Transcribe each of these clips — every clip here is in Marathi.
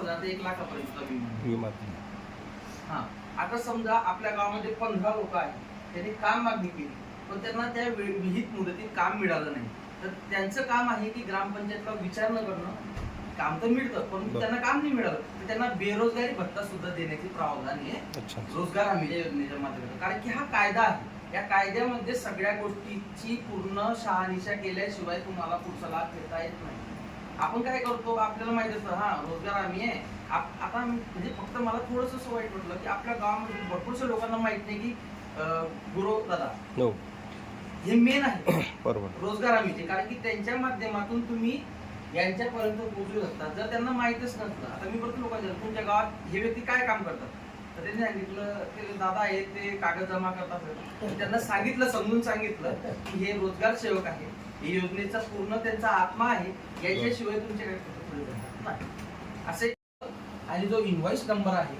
ते 1 लाखापर्यंत विमा. हा, आता समजा आपल्या गावामध्ये 15 लोक आहेत, त्यांनी काम मागणी केली पण त्यांना त्या विहित मुदतीत काम मिळालं नाही, तर त्यांचं काम आहे की ग्रामपंचायतला विचार न करणं. काम तर मिळतं पण त्यांना काम नाही मिळालं तर त्यांना बेरोजगारी भत्ता सुद्धा देण्याची प्रावधान आहे रोजगार हमी योजनेच्या माध्यमातून. कारण की हा कायदा आहे, या कायद्यामध्ये सगळ्या गोष्टीची पूर्ण शहानिशा केल्याशिवाय तुम्हाला पुढचा लाभ घेता येत नाही. आपण काय करतो, आपल्याला माहिती असतं हा रोजगार हमी आहे. आता म्हणजे फक्त मला थोडंसं असं वाईट वाटलं की आपल्या गावामध्ये भरपूरशा लोकांना माहित नाही की गुरु दादा हे मेन आहे बरोबर रोजगार हमीचे. कारण की त्यांच्या माध्यमातून तुम्ही यांच्यापर्यंत पोहोचू शकता. जर त्यांना माहितच नसलं, आता मी बघतो लोकांच्या तुमच्या गावात हे व्यक्ती काय काम करतात, तर त्यांनी सांगितलं ते दादा आहे ते कागद जमा करतात. त्यांना सांगितलं, समजून सांगितलं की हे रोजगार सेवक आहे, हे योजनेचा पूर्ण त्यांचा आत्मा आहे, याच्याशिवाय तुमच्याकडे नाही असे. आणि जो इनव्हॉइस नंबर आहे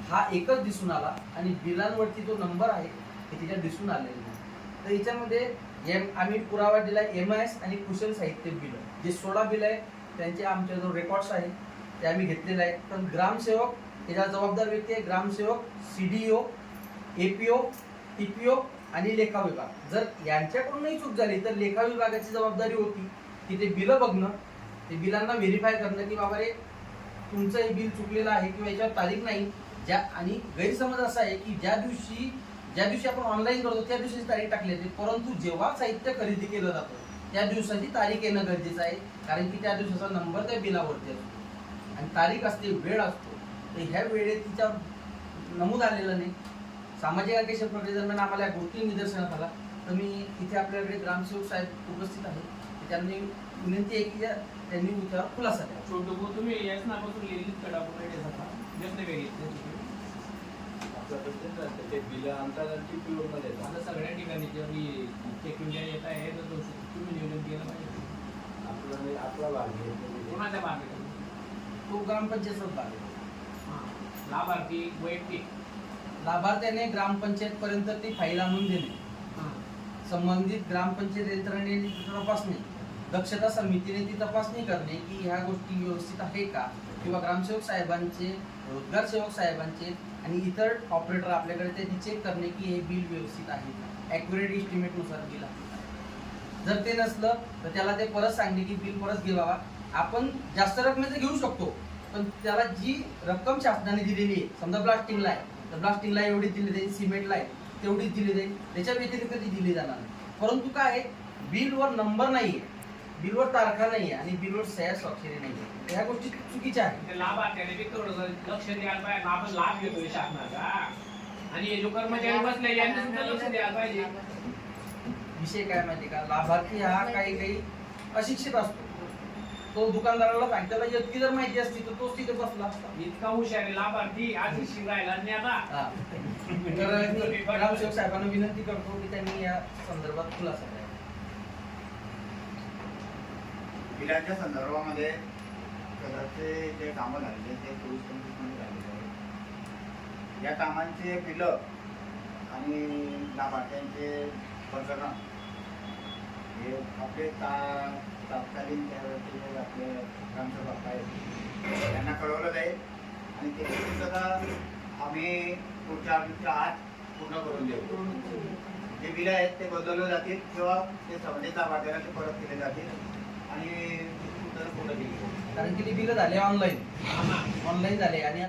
हा एकच दिसून आला आणि बिलांवरती जो नंबर आहे हे तिच्या दिसून आलेला नाही. तर याच्यामध्ये आम्ही पुरावा दिलाय MIS आणि कुशल साहित्य बिल, जे 16 बिल आहे त्यांचे आमचे जो रेकॉर्ड्स आहे ते आम्ही घेतलेले आहे. पण ग्रामसेवक याचा जबाबदार व्यक्ती आहे ग्रामसेवक, CDO, APO, TPO आणि लेखा विभाग. जर यांच्याकडूनही चूक झाली तर लेखा विभागाची जबाबदारी होती की ते बिलं बघणं, ते बिलांना व्हेरीफाय करणं की बाबा रे तुमचं हे बिल चुकलेलं आहे किंवा याच्यावर तारीख नाही. आणि गैरसमज असा आहे की ज्या दिवशी आपण ऑनलाईन करतो त्या दिवशीची तारीख टाकली जाते, परंतु जेव्हा साहित्य खरेदी केलं जातं त्या दिवसाची तारीख येणं गरजेचं आहे. कारण की त्या दिवसाचा नंबर त्या बिलावरती असतो आणि तारीख असते, वेळ असतो. तर ह्या वेळेत तिच्या नमूद आलेलं नाही. सामाजिक आर्केशन प्रक्रियेदरम्यान आम्हाला या गोष्टी निदर्शनात आला. तर मी इथे आपल्याकडे ग्रामसेवक साहेब उपस्थित आहे, त्यांनी विनंती आहे की त्यांनी त्याच्यावर खुलासा द्या. छोटो तुम्ही याच नावातून लिहिलीत कडा पुढे जाता जसने वेगळी ते बिल आमच्या मध्ये आता सगळ्या ठिकाणी जेव्हा चेक इंडिया येत आहे तर तुम्ही नियोजन केलं पाहिजे. आपला भाग कोणाच्या मागे तो ग्रामपंचायतचाच भाग आहे. लाभार्थी वैयक्तिक लाभार्थ्याने ग्रामपंचायत पर्यंत ती फाईल आणून दिली, संबंधित ग्रामपंचायत यंत्रणेने तपासणी, दक्षता समितीने ती तपासणी करणे की ह्या गोष्टी व्यवस्थित आहे का, किंवा ग्रामसेवक साहेबांचे, रोजगार सेवक साहेबांचे आणि इतर ऑपरेटर आपल्याकडे ते चेक करणे की हे बिल व्यवस्थित आहे का, ॲक्युरेट इस्टिमेट नुसार बिल आहे. जर ते नसलं तर त्याला ते परत सांगणे की बिल परत घे बाबा. आपण जास्त रकमेचं घेऊ शकतो पण त्याला जी रक्कम शासनाने दिलेली आहे, समजा ब्लास्टिंगला आहे तर ब्लास्टिंगला एवढी दिली जाईल, सिमेंटला आहे तेवढीच दिली जाईल, त्याच्या व्यतिरिक्त ती दिली जाणार नाही. परंतु काय आहे, बिलवर नंबर नाहीये, बिलवर तारखा नाहीये आणि बिलवर सह्या स्वाक्षरी नाहीये, ह्या गोष्टी चुकीच्या आहेत. लाभार्थ्याने बी थोडंसं लक्ष द्यायला पाहिजे. आपण लाभ घेतोय शासनाचा आणि हे जो कर्मचारी बसले यांनी सुद्धा लक्ष द्यायला पाहिजे. विषय काय माहिती का, लाभार्थी हा काही अशिक्षित असतो. तो दुकानदाराला सांगतो, त्याला इतकी जर माहिती असती तर तोच तिथे बसला असता. इतका हुशार आहे लाभार्थी, आज शिकायला नाही आता. तर ग्रामसेवक साहेबांना विनंती करतो की त्यांनी या संदर्भात खुलासा द्यावा. बिलांच्या संदर्भामध्ये सदरचे जे कामं झालेले ते 24-25 मध्ये झालेले आहेत. या कामांचे बिलं आणि लाभार्थ्यांचे प्रकरण हे आपले तात्कालीन त्यावेळेचे आपले ग्रामसेवक आहेत त्यांना कळवलं जाईल आणि ते सुद्धा आम्ही पुढच्या आठ पूर्ण करून देऊ. जे बिलं आहेत ते बदलले जातील किंवा ते संबंधित लाभार्थ्यांना ते परत केले जातील आणि कारण की बिल झाले ऑनलाईन झाले आणि